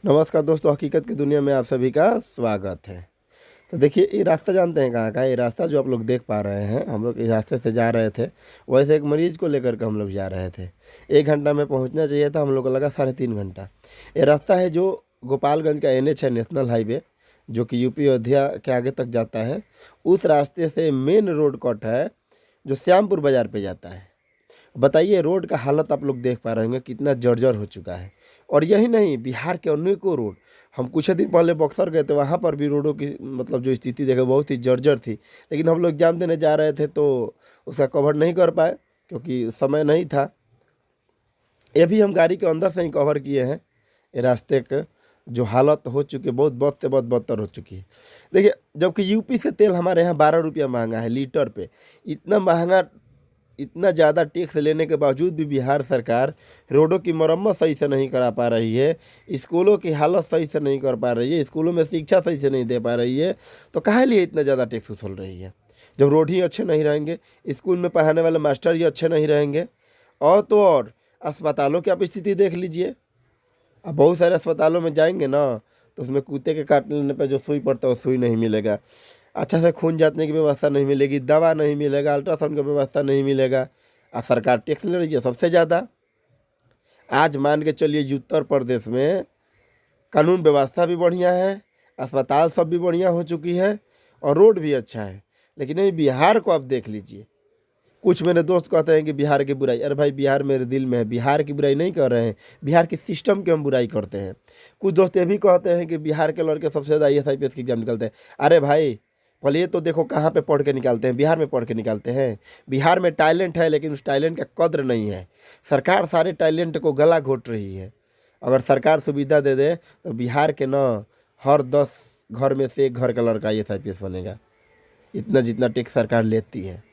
नमस्कार दोस्तों, हकीकत की दुनिया में आप सभी का स्वागत है। तो देखिए, ये रास्ता जानते हैं कहाँ का है? ये रास्ता जो आप लोग देख पा रहे हैं, हम लोग इस रास्ते से जा रहे थे। वैसे एक मरीज को लेकर के हम लोग जा रहे थे। 1 घंटा में पहुंचना चाहिए था, हम लोग को लगा 3.5 घंटा। ये रास्ता है जो गोपालगंज का NH है, नेशनल हाईवे, जो कि यूपी अयोध्या के आगे तक जाता है। उस रास्ते से मेन रोड कट है जो श्यामपुर बाज़ार पे जाता है। बताइए, रोड का हालत आप लोग देख पा रहे होंगे कितना जर्जर हो चुका है। और यही नहीं, बिहार के अनेकों रोड, हम कुछ दिन पहले बक्सर गए थे, वहाँ पर भी रोडों की मतलब जो स्थिति देखे बहुत ही जर्जर थी। लेकिन हम लोग एग्जाम देने जा रहे थे तो उसका कवर नहीं कर पाए क्योंकि समय नहीं था। ये भी हम गाड़ी के अंदर से ही कवर किए हैं। ये रास्ते के जो हालत हो चुकी है, बहुत बद से बहुत बदतर हो चुकी है। देखिए, जबकि यूपी से तेल हमारे यहाँ 12 रुपया महंगा है लीटर पे। इतना महंगा, इतना ज़्यादा टैक्स लेने के बावजूद भी बिहार सरकार रोडों की मरम्मत सही से नहीं करा पा रही है, स्कूलों की हालत सही से नहीं कर पा रही है, स्कूलों में शिक्षा सही से नहीं दे पा रही है। तो काहे लिए इतना ज़्यादा टैक्स वसूल रही है? जब रोड ही अच्छे नहीं रहेंगे, स्कूल में पढ़ाने वाले मास्टर ही अच्छे नहीं रहेंगे, और तो और अस्पतालों की आप स्थिति देख लीजिए। अब बहुत सारे अस्पतालों में जाएंगे ना, तो उसमें कुत्ते के काट लेने पर जो सुई पड़ता है वो सुई नहीं मिलेगा, अच्छा से खून जांचने की व्यवस्था नहीं मिलेगी, दवा नहीं मिलेगा, अल्ट्रासाउंड की व्यवस्था नहीं मिलेगा। और सरकार टैक्स ले रही है सबसे ज़्यादा। आज मान के चलिए, उत्तर प्रदेश में कानून व्यवस्था भी बढ़िया है, अस्पताल सब भी बढ़िया हो चुकी है, और रोड भी अच्छा है। लेकिन नहीं, बिहार को आप देख लीजिए। कुछ मेरे दोस्त कहते हैं कि बिहार की बुराई, अरे भाई, बिहार मेरे दिल में है, बिहार की बुराई नहीं कर रहे हैं, बिहार के सिस्टम की हम बुराई करते हैं। कुछ दोस्त ये भी कहते हैं कि बिहार के लड़के सबसे ज़्यादा IAS IPS की एग्जाम निकलते हैं। अरे भाई, पहले ये तो देखो कहाँ पे पढ़ के निकालते हैं। बिहार में पढ़ के निकालते हैं। बिहार में टैलेंट है, लेकिन उस टैलेंट का कद्र नहीं है। सरकार सारे टैलेंट को गला घोट रही है। अगर सरकार सुविधा दे दे तो बिहार के ना हर 10 घर में से एक घर का लड़का IAS IPS बनेगा, इतना जितना टैक्स सरकार लेती है।